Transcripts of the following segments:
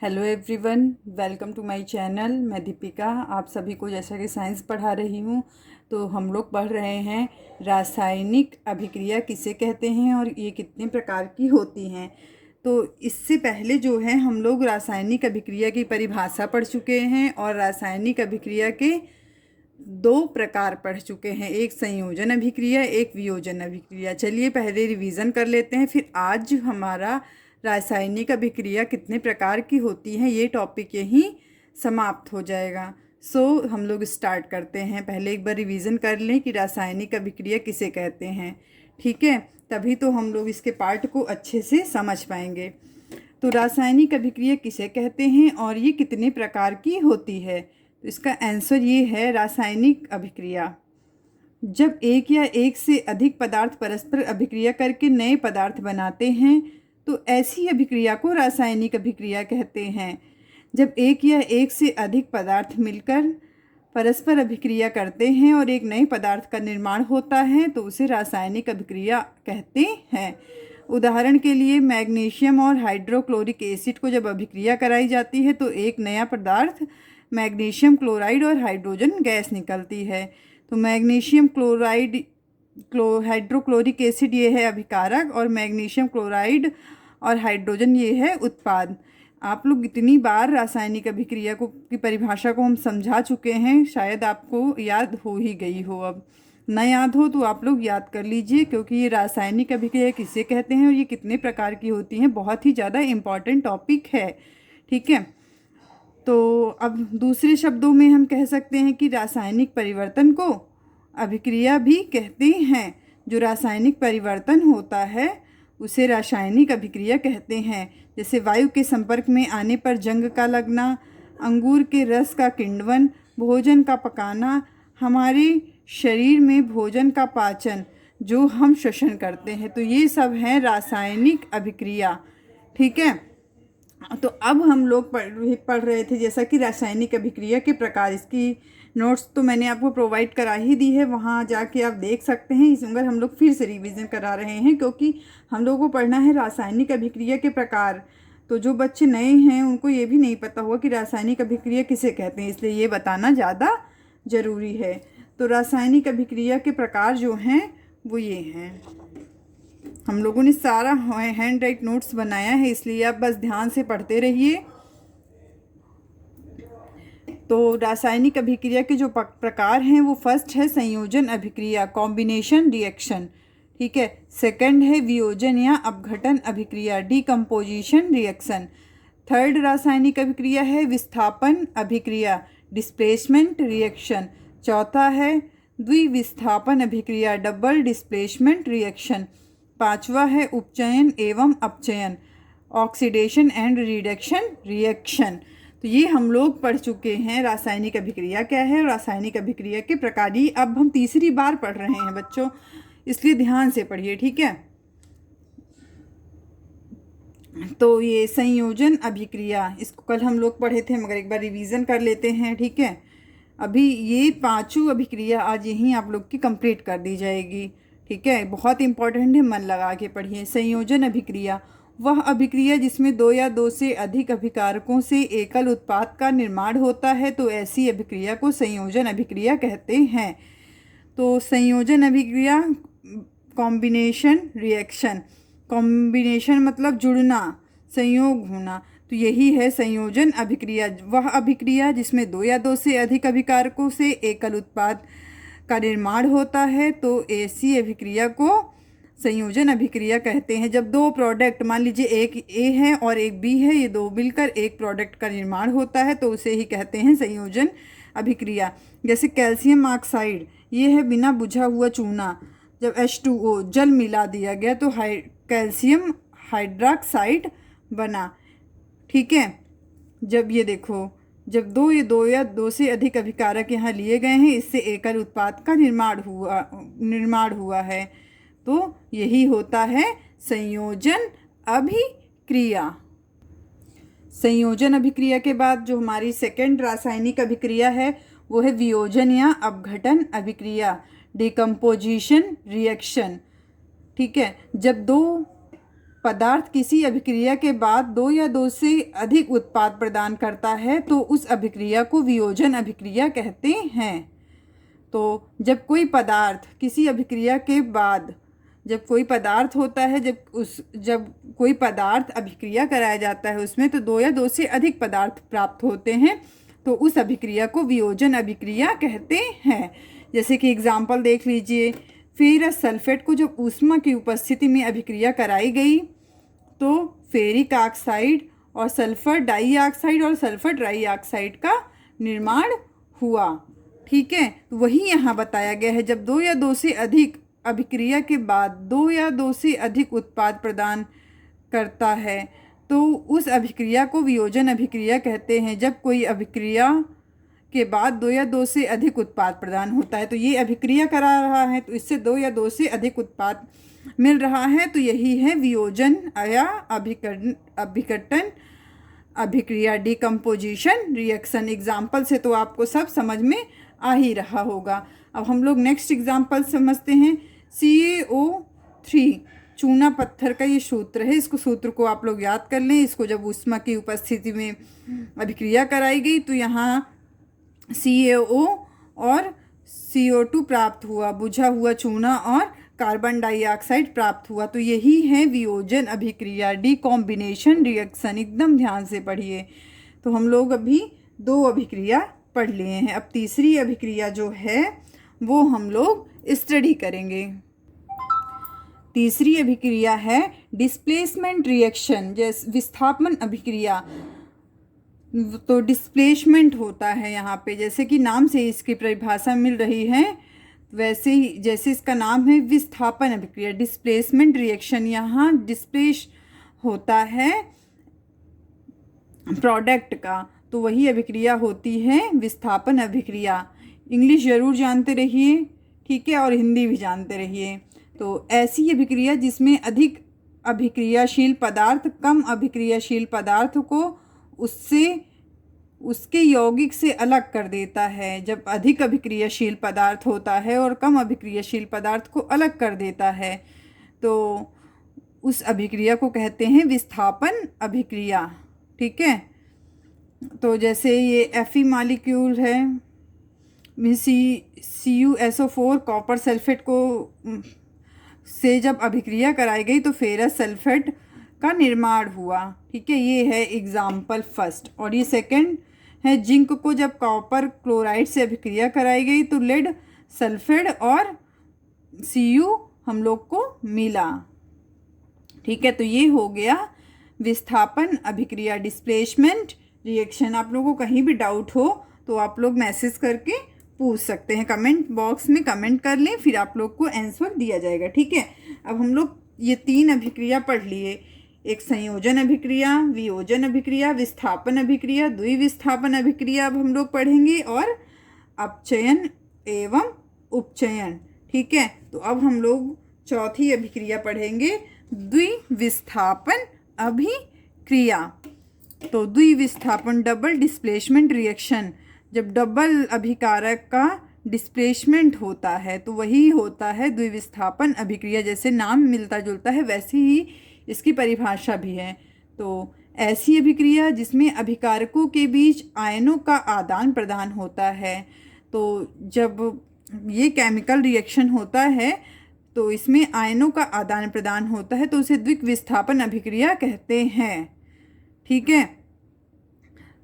Hello everyone, welcome to my channel. मैं दीपिका आप सभी को जैसा कि साइंस पढ़ा रही हूँ। तो हम लोग पढ़ रहे हैं रासायनिक अभिक्रिया किसे कहते हैं और ये कितने प्रकार की होती हैं। तो इससे पहले जो है हम लोग रासायनिक अभिक्रिया की परिभाषा पढ़ चुके हैं और रासायनिक अभिक्रिया के दो प्रकार पढ़ चुके हैं, एक संयोजन अभिक्रिया, एक वियोजन अभिक्रिया। चलिए पहले रिवीजन कर लेते हैं, फिर आज हमारा रासायनिक अभिक्रिया कितने प्रकार की होती हैं ये टॉपिक यहीं समाप्त हो जाएगा। हम लोग स्टार्ट करते हैं। पहले एक बार रिवीजन कर लें कि रासायनिक अभिक्रिया किसे कहते हैं, ठीक है? तभी तो हम लोग इसके पार्ट को अच्छे से समझ पाएंगे। तो रासायनिक अभिक्रिया किसे कहते हैं और ये कितने प्रकार की होती है? तो इसका आंसर ये है, रासायनिक अभिक्रिया जब एक या एक से अधिक पदार्थ परस्पर अभिक्रिया करके नए पदार्थ बनाते हैं तो ऐसी अभिक्रिया को रासायनिक अभिक्रिया कहते हैं। जब एक या एक से अधिक पदार्थ मिलकर परस्पर अभिक्रिया करते हैं और एक नए पदार्थ का निर्माण होता है तो उसे रासायनिक अभिक्रिया कहते हैं। उदाहरण के लिए मैग्नीशियम और हाइड्रोक्लोरिक एसिड को जब अभिक्रिया कराई जाती है तो एक नया पदार्थ मैग्नीशियम क्लोराइड और हाइड्रोजन गैस निकलती है। तो मैग्नीशियम क्लोराइड हाइड्रोक्लोरिक एसिड ये है अभिकारक और मैग्नीशियम क्लोराइड और हाइड्रोजन ये है उत्पाद। आप लोग इतनी बार रासायनिक अभिक्रिया को की परिभाषा को हम समझा चुके हैं, शायद आपको याद हो ही गई हो। अब न याद हो तो आप लोग याद कर लीजिए, क्योंकि ये रासायनिक अभिक्रिया किसे कहते हैं और ये कितने प्रकार की होती हैं बहुत ही ज़्यादा इम्पॉर्टेंट टॉपिक है, ठीक है? तो अब दूसरे शब्दों में हम कह सकते हैं कि रासायनिक परिवर्तन को अभिक्रिया भी कहते हैं। जो रासायनिक परिवर्तन होता है उसे रासायनिक अभिक्रिया कहते हैं। जैसे वायु के संपर्क में आने पर जंग का लगना, अंगूर के रस का किण्वन, भोजन का पकाना, हमारे शरीर में भोजन का पाचन जो हम श्वसन करते हैं, तो ये सब हैं रासायनिक अभिक्रिया, ठीक है? तो अब हम लोग पढ़ रहे थे जैसा कि रासायनिक अभिक्रिया के प्रकार। इसकी नोट्स तो मैंने आपको प्रोवाइड करा ही दी है, वहाँ जाके आप देख सकते हैं। इस मगर हम लोग फिर से रिवीजन करा रहे हैं क्योंकि हम लोगों को पढ़ना है रासायनिक अभिक्रिया के प्रकार। तो जो बच्चे नए हैं उनको ये भी नहीं पता होगा कि रासायनिक अभिक्रिया किसे कहते हैं, इसलिए ये बताना ज़्यादा ज़रूरी है। तो रासायनिक अभिक्रिया के प्रकार जो हैं वो ये हैं। हम लोगों ने सारा हैंड राइट नोट्स बनाया है, इसलिए आप बस ध्यान से पढ़ते रहिए। तो रासायनिक अभिक्रिया के जो प्रकार हैं वो फर्स्ट है संयोजन अभिक्रिया, कॉम्बिनेशन रिएक्शन, ठीक है? सेकंड है वियोजन या अपघटन अभिक्रिया, डीकम्पोजिशन रिएक्शन। थर्ड रासायनिक अभिक्रिया है विस्थापन अभिक्रिया, डिस्प्लेसमेंट रिएक्शन। चौथा है द्विविस्थापन अभिक्रिया, डबल डिस्प्लेसमेंट रिएक्शन। पांचवा है उपचयन एवं अपचयन, ऑक्सीडेशन एंड रिडक्शन रिएक्शन। तो ये हम लोग पढ़ चुके हैं रासायनिक अभिक्रिया क्या है, रासायनिक अभिक्रिया के प्रकार। ये अब हम तीसरी बार पढ़ रहे हैं बच्चों, इसलिए ध्यान से पढ़िए, ठीक है? तो ये संयोजन अभिक्रिया, इसको कल हम लोग पढ़े थे मगर एक बार रिवीजन कर लेते हैं, ठीक है? अभी ये पांचों अभिक्रिया आज यहीं आप लोग की कंप्लीट कर दी जाएगी, ठीक है? बहुत इंपॉर्टेंट है, मन लगा के पढ़िए। संयोजन अभिक्रिया वह अभिक्रिया जिसमें दो या दो से अधिक अभिकारकों से एकल उत्पाद का निर्माण होता है, तो ऐसी अभिक्रिया को संयोजन अभिक्रिया कहते हैं। तो संयोजन अभिक्रिया कॉम्बिनेशन रिएक्शन, कॉम्बिनेशन मतलब जुड़ना, संयोग होना, तो यही है संयोजन अभिक्रिया। वह अभिक्रिया जिसमें दो या दो से अधिक अभिकारकों से एकल उत्पाद का निर्माण होता है, तो ऐसी अभिक्रिया को संयोजन अभिक्रिया कहते हैं। जब दो प्रोडक्ट, मान लीजिए एक ए है और एक बी है, ये दो मिलकर एक प्रोडक्ट का निर्माण होता है, तो उसे ही कहते हैं संयोजन अभिक्रिया। जैसे कैल्शियम ऑक्साइड, ये है बिना बुझा हुआ चूना, जब H2O जल मिला दिया गया तो कैल्शियम हाइड्रोक्साइड बना, ठीक है? जब ये देखो, जब दो या दो से अधिक अभिकारक यहाँ लिए गए हैं, इससे एकल उत्पाद का निर्माण हुआ है, तो यही होता है संयोजन अभिक्रिया। संयोजन अभिक्रिया के बाद जो हमारी सेकंड रासायनिक अभिक्रिया है वो है वियोजन या अपघटन अभिक्रिया, डिकम्पोजिशन रिएक्शन, ठीक है? जब दो पदार्थ किसी अभिक्रिया के बाद दो या दो से अधिक उत्पाद प्रदान करता है तो उस अभिक्रिया को वियोजन अभिक्रिया कहते हैं। तो जब कोई पदार्थ किसी अभिक्रिया के बाद, जब कोई पदार्थ होता है, जब कोई पदार्थ अभिक्रिया कराया जाता है उसमें, तो दो या दो से अधिक पदार्थ प्राप्त होते हैं तो उस अभिक्रिया को वियोजन अभिक्रिया कहते हैं। जैसे कि एग्जाम्पल देख लीजिए, फेरस सल्फेट को जब ऊष्मा की उपस्थिति में अभिक्रिया कराई गई तो फेरिक ऑक्साइड और सल्फर डाइऑक्साइड और सल्फर ट्राइऑक्साइड का निर्माण हुआ। ठीक है, तो वही यहाँ बताया गया है, जब दो या दो से अधिक अभिक्रिया के बाद दो या दो से अधिक उत्पाद प्रदान करता है तो उस अभिक्रिया को वियोजन अभिक्रिया कहते हैं। जब कोई अभिक्रिया के बाद दो या दो से अधिक उत्पाद प्रदान होता है, तो ये अभिक्रिया करा रहा है तो इससे दो या दो से अधिक उत्पाद मिल रहा है, तो यही है वियोजन या अभिकटन अभिक्रिया, डिकम्पोजिशन रिएक्शन। एग्जाम्पल से तो आपको सब समझ में आ ही रहा होगा। अब हम लोग नेक्स्ट एग्जाम्पल समझते हैं। CaO3 चूना पत्थर का ये सूत्र है, इसको सूत्र को आप लोग याद कर लें। इसको जब ऊष्मा की उपस्थिति में अभिक्रिया कराई गई तो यहाँ CaO और CO2 प्राप्त हुआ, बुझा हुआ चूना और कार्बन डाइऑक्साइड प्राप्त हुआ। तो यही है वियोजन अभिक्रिया, डिकॉम्बिनेशन रिएक्शन। एकदम ध्यान से पढ़िए। तो हम लोग अभी दो अभिक्रिया पढ़ लिए हैं, अब तीसरी अभिक्रिया जो है वो हम लोग स्टडी करेंगे। तीसरी अभिक्रिया है डिस्प्लेसमेंट रिएक्शन, जैसे विस्थापन अभिक्रिया। तो डिस्प्लेसमेंट होता है यहाँ पे, जैसे कि नाम से इसकी परिभाषा मिल रही है वैसे ही, जैसे इसका नाम है विस्थापन अभिक्रिया, डिस्प्लेसमेंट रिएक्शन। यहाँ डिस्प्लेस होता है प्रोडक्ट का, तो वही अभिक्रिया होती है विस्थापन अभिक्रिया। इंग्लिश ज़रूर जानते रहिए, ठीक है, और हिंदी भी जानते रहिए। तो ऐसी अभिक्रिया जिसमें अधिक अभिक्रियाशील पदार्थ कम अभिक्रियाशील पदार्थ को उसके यौगिक से अलग कर देता है। जब अधिक अभिक्रियाशील पदार्थ होता है और कम अभिक्रियाशील पदार्थ को अलग कर देता है तो उस अभिक्रिया को कहते हैं विस्थापन अभिक्रिया। ठीक है, तो जैसे ये Fe मॉलिक्यूल है, CuSO4 कॉपर सल्फेट को से जब अभिक्रिया कराई गई तो फेरस सल्फेट का निर्माण हुआ। ठीक है, ये है एग्जाम्पल फर्स्ट। और ये सेकंड है जिंक को जब कॉपर क्लोराइड से अभिक्रिया कराई गई तो लेड सल्फेट और Cu हम लोग को मिला। ठीक है, तो ये हो गया विस्थापन अभिक्रिया, डिस्प्लेसमेंट रिएक्शन। आप लोगों को कहीं भी डाउट हो तो आप लोग मैसेज करके पूछ सकते हैं, कमेंट बॉक्स में कमेंट कर लें, फिर आप लोग को आंसर दिया जाएगा। ठीक है, अब हम लोग ये तीन अभिक्रिया पढ़ लिए, एक संयोजन अभिक्रिया, वियोजन अभिक्रिया, विस्थापन अभिक्रिया, द्विविस्थापन अभिक्रिया अब हम लोग पढ़ेंगे, और अपचयन एवं उपचयन। ठीक है, तो अब हम लोग चौथी अभिक्रिया पढ़ेंगे, द्विविस्थापन अभिक्रिया। तो द्विविस्थापन डबल डिस्प्लेसमेंट रिएक्शन, जब डबल अभिकारक का डिस्प्लेसमेंट होता है तो वही होता है द्विविस्थापन अभिक्रिया। जैसे नाम मिलता जुलता है वैसे ही इसकी परिभाषा भी है। तो ऐसी अभिक्रिया जिसमें अभिकारकों के बीच आयनों का आदान प्रदान होता है। तो जब ये केमिकल रिएक्शन होता है तो इसमें आयनों का आदान प्रदान होता है तो उसे द्विविस्थापन अभिक्रिया कहते हैं। ठीक है,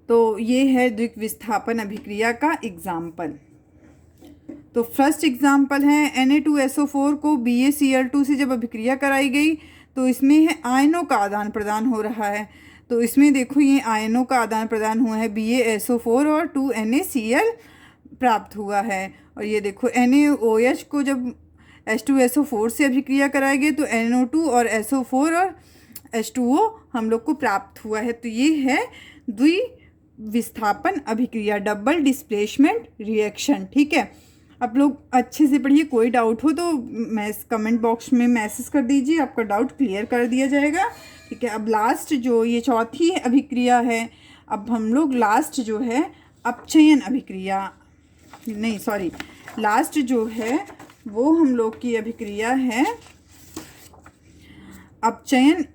तो ये है द्विविस्थापन अभिक्रिया का एग्जाम्पल। तो फर्स्ट एग्जाम्पल है Na2SO4 को BaCl2 से जब अभिक्रिया कराई गई तो इसमें है आयनों का आदान प्रदान हो रहा है। तो इसमें देखो ये आयनों का आदान प्रदान हुआ है, BaSO4 और 2NaCl प्राप्त हुआ है। और ये देखो NaOH को जब H2SO4 से अभिक्रिया कराई गई तो NO2 और SO4 और H2O हम लोग को प्राप्त हुआ है। तो ये है द्विविस्थापन अभिक्रिया, डबल डिस्प्लेसमेंट रिएक्शन। ठीक है, आप लोग अच्छे से पढ़िए, कोई डाउट हो तो कमेंट बॉक्स में मैसेज कर दीजिए, आपका डाउट क्लियर कर दिया जाएगा। ठीक है, अब लास्ट जो ये चौथी अभिक्रिया है, अब हम लोग लास्ट जो है अपचयन अभिक्रिया, नहीं सॉरी, लास्ट जो है वो हम लोग की अभिक्रिया है अपचयन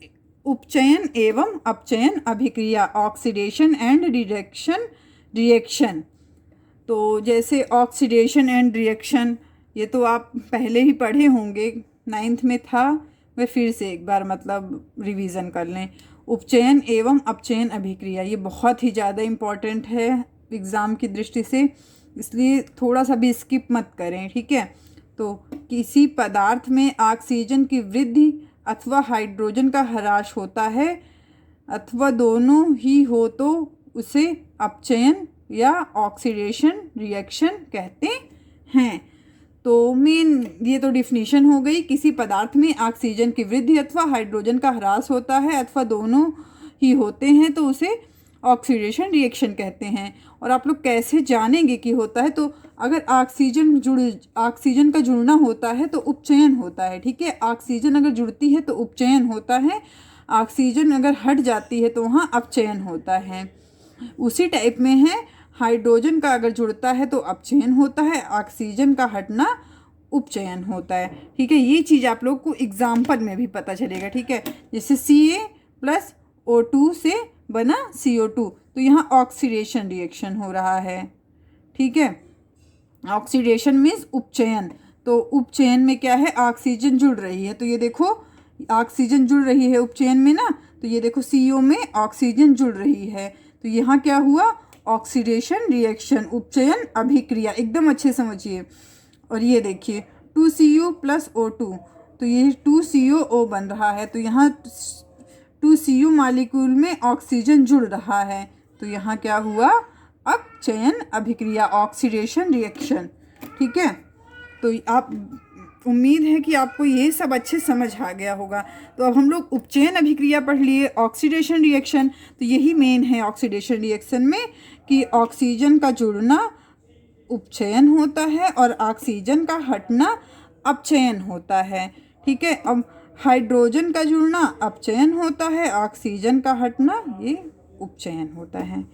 उपचयन एवं अपचयन अभिक्रिया, ऑक्सीडेशन एंड रिएक्शन। तो जैसे ऑक्सीडेशन एंड रिएक्शन, ये तो आप पहले ही पढ़े होंगे, 9th में था, वह फिर से एक बार मतलब रिवीजन कर लें। उपचयन एवं अपचयन अभिक्रिया ये बहुत ही ज़्यादा इम्पॉर्टेंट है एग्ज़ाम की दृष्टि से, इसलिए थोड़ा सा भी स्किप मत करें, ठीक है। तो किसी पदार्थ में ऑक्सीजन की वृद्धि अथवा हाइड्रोजन का ह्रास होता है अथवा दोनों ही हो तो उसे अपचयन या ऑक्सीडेशन रिएक्शन कहते हैं। तो मेन ये तो डिफिनीशन हो गई, किसी पदार्थ में ऑक्सीजन की वृद्धि अथवा हाइड्रोजन का ह्रास होता है अथवा दोनों ही होते हैं तो उसे ऑक्सीडेशन रिएक्शन कहते हैं। और आप लोग कैसे जानेंगे कि होता है, तो अगर ऑक्सीजन का जुड़ना होता है तो उपचयन होता है, ठीक है। ऑक्सीजन अगर जुड़ती है तो उपचयन होता है, ऑक्सीजन अगर हट जाती है तो वहाँ अपचयन होता है। उसी टाइप में है, हाइड्रोजन का अगर जुड़ता है तो अपचयन होता है, ऑक्सीजन का हटना उपचयन होता है, ठीक है। ये चीज़ आप लोग को एग्जाम्पल में भी पता चलेगा, ठीक है। जैसे Ca+O2 से बना CO2, तो यहाँ ऑक्सीडेशन रिएक्शन हो रहा है, ठीक है। ऑक्सीडेशन मीन्स उपचयन, तो उपचयन में क्या है, ऑक्सीजन जुड़ रही है, तो ये देखो ऑक्सीजन जुड़ रही है उपचयन में ना, तो ये देखो CO में ऑक्सीजन जुड़ रही है, तो यहाँ क्या हुआ, ऑक्सीडेशन रिएक्शन, उपचयन अभिक्रिया, एकदम अच्छे समझिए। और ये देखिए 2Cu+O2, तो ये 2COO बन रहा है, तो यहाँ 2Cu मॉलिक्यूल में ऑक्सीजन जुड़ रहा है, तो यहाँ क्या हुआ, अपचयन अभिक्रिया, ऑक्सीडेशन रिएक्शन, ठीक है। तो आप, उम्मीद है कि आपको ये सब अच्छे समझ आ गया होगा। तो अब हम लोग उपचयन अभिक्रिया पढ़ लिए, ऑक्सीडेशन रिएक्शन, तो यही मेन है ऑक्सीडेशन रिएक्शन में कि ऑक्सीजन का जुड़ना उपचयन होता है और ऑक्सीजन का हटना अपचयन होता है, ठीक है। अब हाइड्रोजन का जुड़ना अपचयन होता है, ऑक्सीजन का हटना ये उपचयन होता है।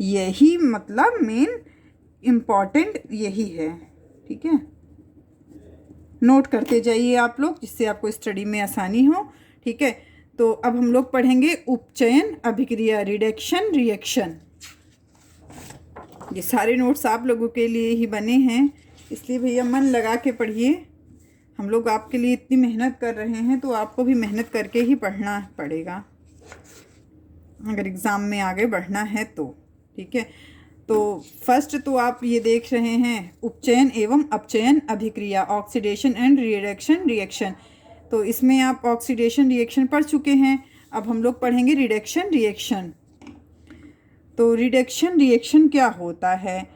यही मतलब मेन इम्पॉर्टेंट यही है, ठीक है। नोट करते जाइए आप लोग, जिससे आपको स्टडी में आसानी हो, ठीक है। तो अब हम लोग पढ़ेंगे उपचयन अभिक्रिया, रिडक्शन रिएक्शन। ये सारे नोट्स आप लोगों के लिए ही बने हैं, इसलिए भैया मन लगा के पढ़िए। हम लोग आपके लिए इतनी मेहनत कर रहे हैं तो आपको भी मेहनत करके ही पढ़ना पड़ेगा अगर एग्ज़ाम में आगे बढ़ना है तो, ठीक है। तो फर्स्ट तो आप ये देख रहे हैं उपचयन एवं अपचयन अभिक्रिया, ऑक्सीडेशन एंड रिएक्शन। तो इसमें आप ऑक्सीडेशन रिएक्शन पढ़ चुके हैं, अब हम लोग पढ़ेंगे रिडक्शन रिएक्शन। तो रिडक्शन रिएक्शन क्या होता है,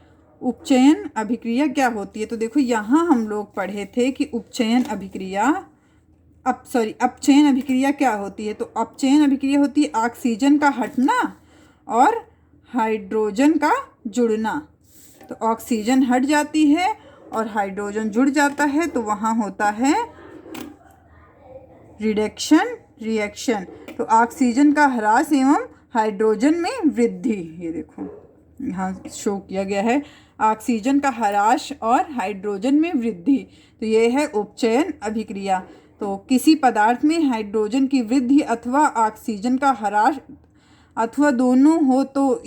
उपचयन अभिक्रिया क्या होती है। तो देखो यहाँ हम लोग पढ़े थे कि अपचयन अभिक्रिया क्या होती है। तो अपचयन अभिक्रिया होती है ऑक्सीजन का हटना और हाइड्रोजन का जुड़ना। तो ऑक्सीजन हट जाती है और हाइड्रोजन जुड़ जाता है, तो वहाँ होता है रिडक्शन रिएक्शन। तो ऑक्सीजन का ह्रास एवं हाइड्रोजन में वृद्धि, ये देखो यहाँ शो किया गया है, ऑक्सीजन का ह्रास और हाइड्रोजन में वृद्धि, तो ये है उपचयन अभिक्रिया। तो किसी पदार्थ में हाइड्रोजन की वृद्धि अथवा ऑक्सीजन का ह्रास अथवा दोनों हो तो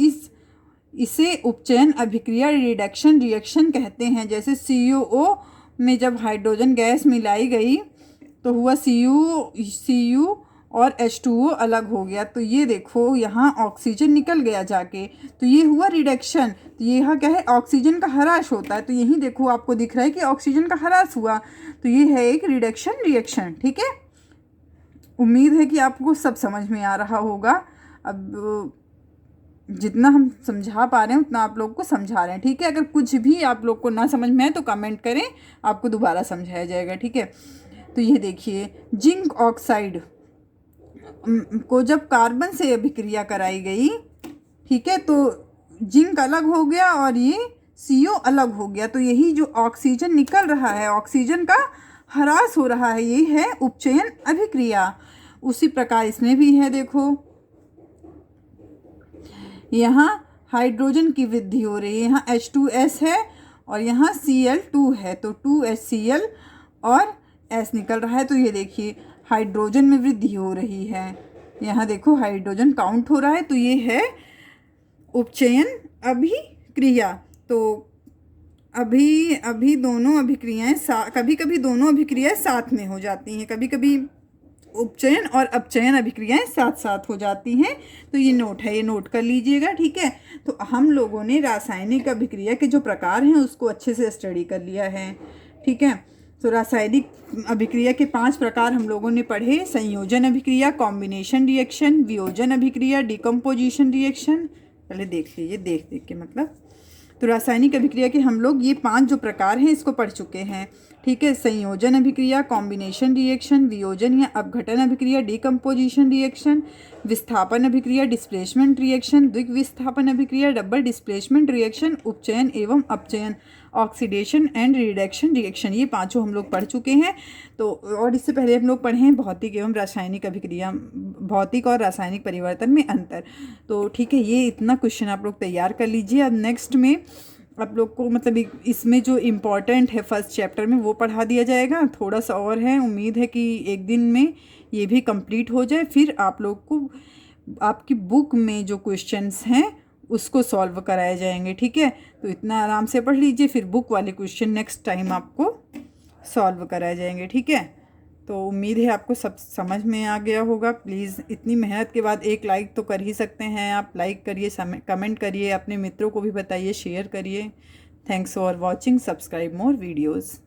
इसे उपचयन अभिक्रिया, रिडक्शन रिएक्शन कहते हैं। जैसे CuO में जब हाइड्रोजन गैस मिलाई गई तो हुआ Cu और H2O अलग हो गया, तो ये देखो यहाँ ऑक्सीजन निकल गया जाके, तो ये हुआ रिडक्शन। तो ये यहाँ क्या है, ऑक्सीजन का ह्रास होता है, तो यही देखो आपको दिख रहा है कि ऑक्सीजन का ह्रास हुआ, तो ये है एक रिडक्शन रिएक्शन, ठीक है। उम्मीद है कि आपको सब समझ में आ रहा होगा। अब जितना हम समझा पा रहे हैं उतना आप लोग को समझा रहे हैं, ठीक है। अगर कुछ भी आप लोग को ना समझ में आए तो कमेंट करें, आपको दोबारा समझाया जाएगा, ठीक है। तो ये देखिए जिंक ऑक्साइड को जब कार्बन से अभिक्रिया कराई गई, ठीक है, तो जिंक अलग हो गया और ये CO अलग हो गया, तो यही जो ऑक्सीजन निकल रहा है, ऑक्सीजन का ह्रास हो रहा है, ये है उपचयन अभिक्रिया। उसी प्रकार इसमें भी है, देखो यहाँ हाइड्रोजन की वृद्धि हो रही है, यहाँ H2S है और यहाँ Cl2 है, तो 2HCl और S निकल रहा है, तो ये देखिए हाइड्रोजन में वृद्धि हो रही है, यहाँ देखो हाइड्रोजन काउंट हो रहा है, तो ये है उपचयन अभिक्रिया। तो अभी दोनों अभिक्रियाएं कभी कभी दोनों अभिक्रियाएं साथ में हो जाती हैं, कभी कभी उपचयन और अपचयन अभिक्रियाएं साथ साथ हो जाती हैं। तो ये नोट है, ये नोट कर लीजिएगा, ठीक है। तो हम लोगों ने रासायनिक अभिक्रिया के जो प्रकार हैं उसको अच्छे से स्टडी कर लिया है, ठीक है। तो रासायनिक अभिक्रिया के 5 प्रकार हम लोगों ने पढ़े। संयोजन अभिक्रिया, कॉम्बिनेशन रिएक्शन, वियोजन अभिक्रिया, डिकम्पोजिशन रिएक्शन। पहले देख लीजिए, देख के मतलब। तो रासायनिक अभिक्रिया के हम लोग ये 5 जो प्रकार हैं इसको पढ़ चुके हैं, ठीक है। संयोजन अभिक्रिया, कॉम्बिनेशन रिएक्शन, वियोजन या अपघटन अभिक्रिया, डिकम्पोजिशन रिएक्शन, विस्थापन अभिक्रिया, डिस्प्लेसमेंट रिएक्शन, द्विविस्थापन अभिक्रिया, डबल डिस्प्लेसमेंट रिएक्शन, उपचयन एवं अपचयन, ऑक्सीडेशन एंड रिडक्शन रिएक्शन। ये 5 हम लोग पढ़ चुके हैं। तो और इससे पहले हम लोग पढ़े हैं भौतिक एवं रासायनिक अभिक्रिया, भौतिक और रासायनिक परिवर्तन में अंतर। तो ठीक है, ये इतना क्वेश्चन आप लोग तैयार कर लीजिए। अब नेक्स्ट में आप लोग को मतलब इसमें जो इम्पॉर्टेंट है फर्स्ट चैप्टर में वो पढ़ा दिया जाएगा। थोड़ा सा और है, उम्मीद है कि एक दिन में ये भी कंप्लीट हो जाए। फिर आप लोग को आपकी बुक में जो क्वेश्चंस हैं उसको सॉल्व कराए जाएंगे, ठीक है। तो इतना आराम से पढ़ लीजिए, फिर बुक वाले क्वेश्चन नेक्स्ट टाइम आपको सॉल्व कराए जाएंगे, ठीक है। तो उम्मीद है आपको सब समझ में आ गया होगा। प्लीज़ इतनी मेहनत के बाद एक लाइक तो कर ही सकते हैं आप। लाइक करिए, कमेंट करिए, अपने मित्रों को भी बताइए, शेयर करिए। Thanks for watching, subscribe more videos.